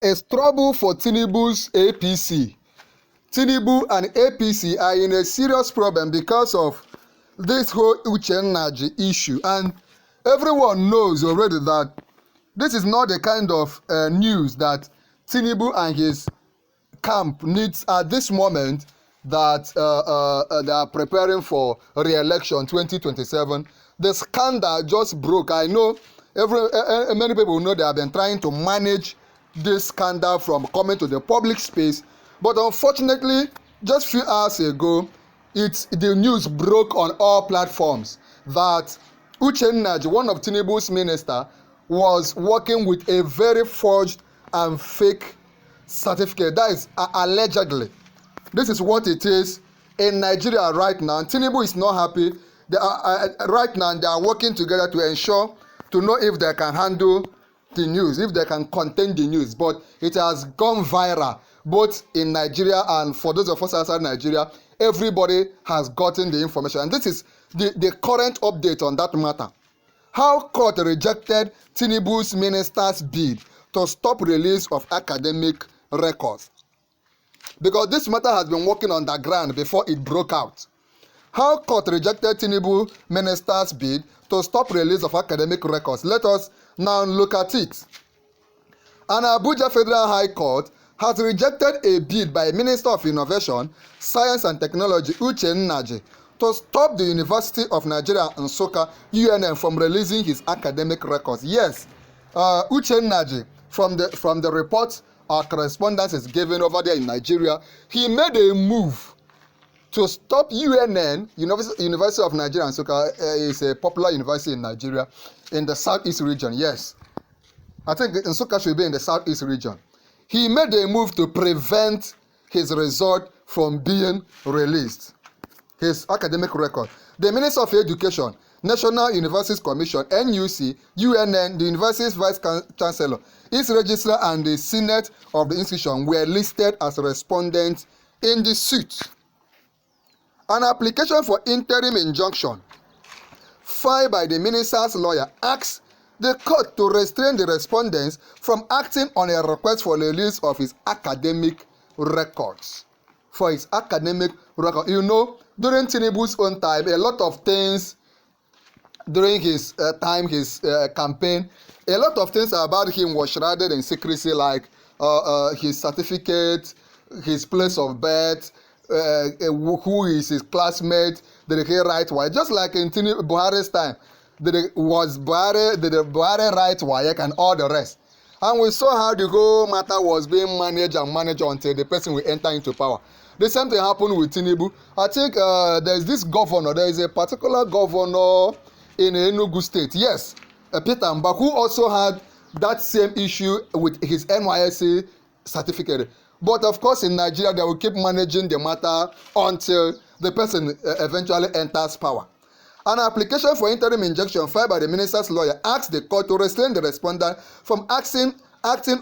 It's trouble for Tinubu's APC. Tinubu and APC are in a serious problem because of this whole Uche Nnaji issue. And everyone knows already that this is not the kind of news that Tinubu and his camp needs at this moment that they are preparing for re-election 2027. The scandal just broke. I know many people know they have been trying to manage this scandal from coming to the public space, but unfortunately, just few hours ago, the news broke on all platforms that Uche Nnaji, one of Tinubu's minister, was working with a very forged and fake certificate. That is allegedly. This is what it is in Nigeria right now. Tinubu is not happy. Right now, they are working together to ensure, to know if they can handle the news, if they can contain the news. But it has gone viral, both in Nigeria and for those of us outside Nigeria. Everybody has gotten the information. And this is the current update on that matter. How court rejected Tinubu's minister's bid to stop release of academic records. Because this matter has been working on the ground before it broke out. How court rejected Tinubu minister's bid to stop release of academic records. Let us now look at it. An Abuja Federal High Court has rejected a bid by Minister of Innovation, Science and Technology Uche Nnaji to stop the University of Nigeria Nsukka UNN from releasing his academic records. Yes, Uche Nnaji, from the report our correspondence is given over there in Nigeria, he made a move to stop UNN, University of Nigeria Nsukka, is a popular university in Nigeria, in the southeast region. Yes, I think Nsukka should be in the southeast region. He made a move to prevent his result from being released, his academic record. The Minister of Education, National Universities Commission, NUC, UNN, the university's Vice Chancellor, its registrar, and the Senate of the institution were listed as respondents in the suit. An application for interim injunction filed by the minister's lawyer asks the court to restrain the respondents from acting on a request for release of his academic records. For his academic record, you know, during Tinubu's own time, a lot of things during his campaign, a lot of things about him was shrouded in secrecy, like his certificate, his place of birth, who is his classmate, did he write why? Just like in Buhari's time, did Buhari write WAEC and all the rest. And we saw how the whole matter was being managed until the person will enter into power. The same thing happened with Tinubu. I think there is a particular governor in Enugu State, yes, Peter Mbak, who also had that same issue with his NYSC certificate. But of course, in Nigeria, they will keep managing the matter until the person eventually enters power. An application for interim injunction filed by the minister's lawyer asked the court to restrain the respondent from acting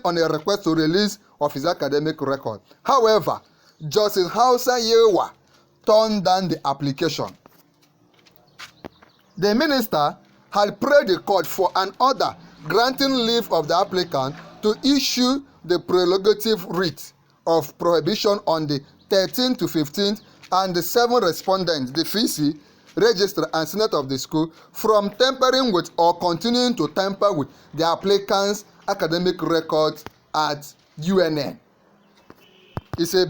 on a request to release of his academic record. However, Justice Hausa Yewa turned down the application. The minister had prayed the court for an order granting leave of the applicant to issue the prerogative writ of prohibition on the 13th to 15th and the 7 respondents, the VC, registrar, and senate of the school, from tampering with or continuing to tamper with the applicant's academic records at UNN. This is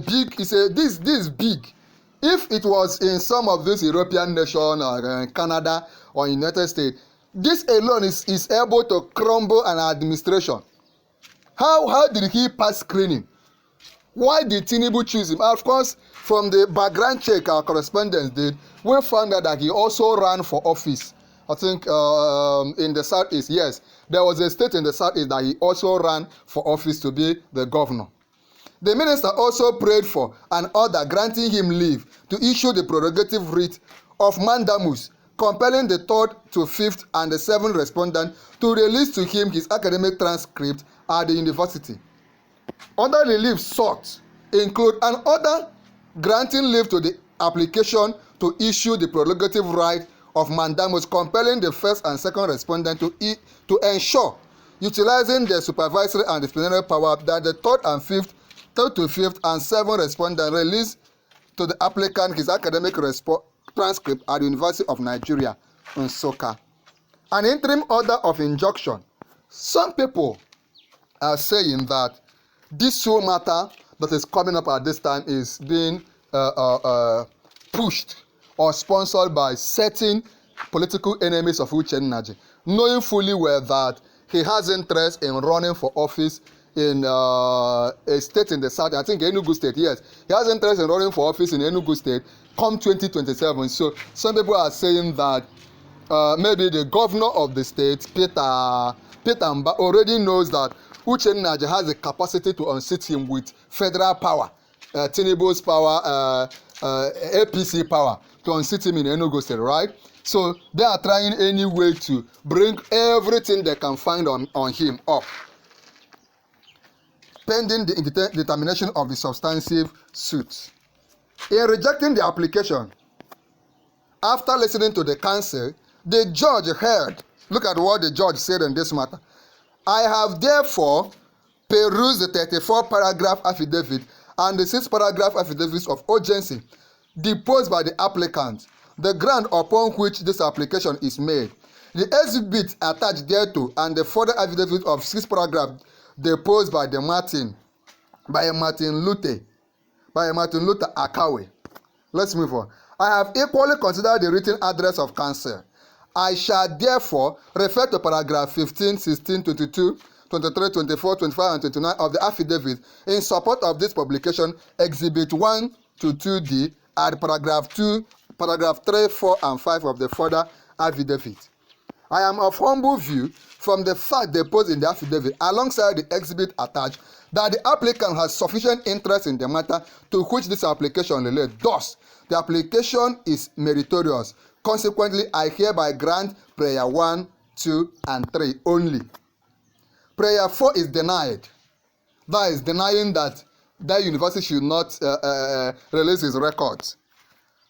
big. If it was in some of these European nations or Canada or United States, this alone is able to crumble an administration. How did he pass screening? Why did Tinubu choose him? Of course, from the background check our correspondents did, we found out that he also ran for office. I think in the southeast, yes, there was a state in the southeast that he also ran for office to be the governor. The minister also prayed for an order granting him leave to issue the prerogative writ of mandamus, compelling the 3rd to 5th and the 7th respondent to release to him his academic transcript at the university. Other relief sought include an order granting leave to the application to issue the prerogative right of mandamus, compelling the 1st and 2nd respondent to ensure utilizing the supervisory and disciplinary power that the third to fifth and seventh respondent released to the applicant his academic transcript at the University of Nigeria, Nsukka. An interim order of injunction. Some people are saying that this whole matter that is coming up at this time is being pushed or sponsored by certain political enemies of Uche Nnaji, knowing fully well that he has interest in running for office in a state in the south. I think Enugu State, yes. He has interest in running for office in Enugu State come 2027. So some people are saying that maybe the governor of the state, Peter Mba, already knows that Uche Nnaji has the capacity to unseat him with federal power, Tinubu's power, APC power, to unseat him in Enugu State, right? So they are trying any way to bring everything they can find on him up, pending the determination of the substantive suit. In rejecting the application, after listening to the counsel, the judge heard, look at what the judge said on this matter. I have therefore perused the 34-paragraph affidavit and the 6-paragraph affidavits of urgency deposed by the applicant, the ground upon which this application is made, the exhibit attached thereto, and the further affidavit of 6-paragraph deposed by Martin Luther Akawe. Let's move on. I have equally considered the written address of counsel. I shall therefore refer to paragraph 15, 16, 22, 23, 24, 25, and 29 of the affidavit in support of this publication, Exhibit 1 to 2D, and paragraph 3, 4, and 5 of the further affidavit. I am of humble view from the fact deposed in the affidavit alongside the exhibit attached that the applicant has sufficient interest in the matter to which this application relates. Thus, the application is meritorious. Consequently, I hereby grant prayer 1, 2, and 3 only. Prayer 4 is denied. That is denying that university should not release his records.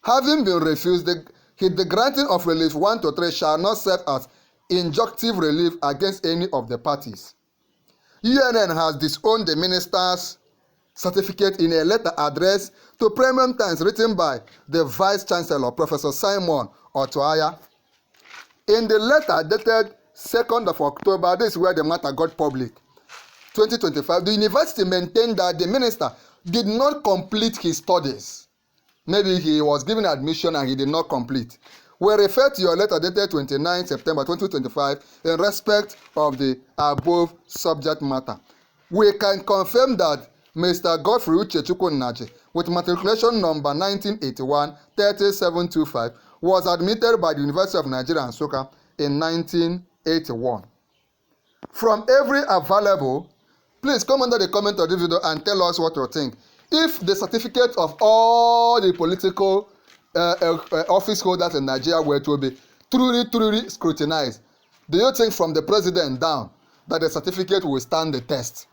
Having been refused, the granting of relief 1 to 3 shall not serve as injunctive relief against any of the parties. UNN has disowned the minister's certificate in a letter addressed to premium times written by the Vice Chancellor, Professor Simon Otuaya. In the letter dated 2nd of October, this is where the matter got public, 2025, the university maintained that the minister did not complete his studies. Maybe he was given admission and he did not complete. We refer to your letter dated 29 September 2025 in respect of the above subject matter. We can confirm that Mr. Godfrey Uche Nnaji, with matriculation number 1981-30725, was admitted by the University of Nigeria, Nsukka in 1981. From every available, please come under the comment of this video and tell us what you think. If the certificate of all the political office holders in Nigeria were to be truly scrutinized, do you think from the president down that the certificate will stand the test?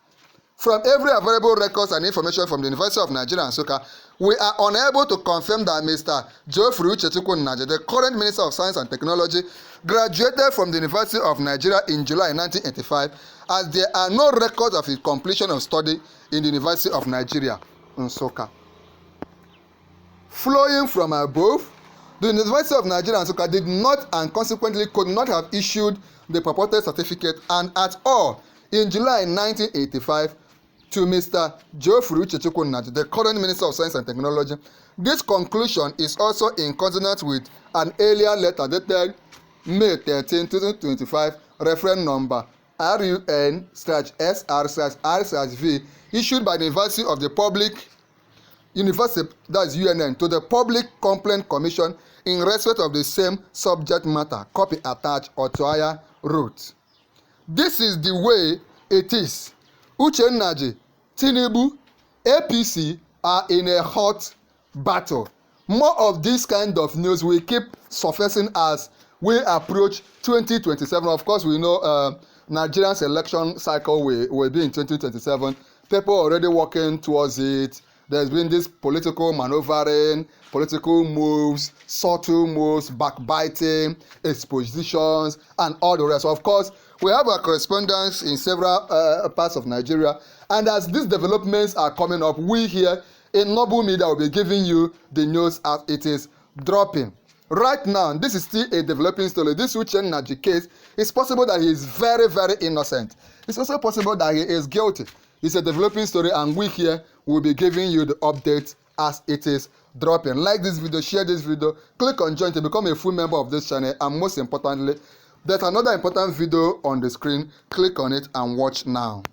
From every available records and information from the University of Nigeria, Nsukka, we are unable to confirm that Mr. Godfrey Uche Nnaji, the current Minister of Science and Technology, graduated from the University of Nigeria in July 1985, as there are no records of his completion of study in the University of Nigeria, Nsukka. Flowing from above, the University of Nigeria, Nsukka, did not and consequently could not have issued the purported certificate and at all in July 1985 to Mr. Godfrey Uche Nnaji, the current Minister of Science and Technology. This conclusion is also in consonance with an earlier letter dated May 13, 2025, reference number RUN/SR/R/V, issued by the University of the Public University, that's UNN, to the Public Complaint Commission in respect of the same subject matter. Copy attached, Otuaya wrote. This is the way it is. Uche Nnaji, Tinubu, APC are in a hot battle. More of this kind of news will keep surfacing as we approach 2027. Of course, we know Nigeria's election cycle will be in 2027. People already working towards it. There's been this political maneuvering, political moves, subtle moves, backbiting, expositions, and all the rest. Of course, We have our correspondents in several parts of Nigeria, and as these developments are coming up, we here in Noble Media will be giving you the news as it is dropping. Right now, this is still a developing story. This Uche Nnaji case, it's possible that he is very, very innocent. It's also possible that he is guilty. It's a developing story, and we here will be giving you the updates as it is dropping. Like this video, share this video, click on join to become a full member of this channel, and most importantly, there's another important video on the screen. Click on it and watch now.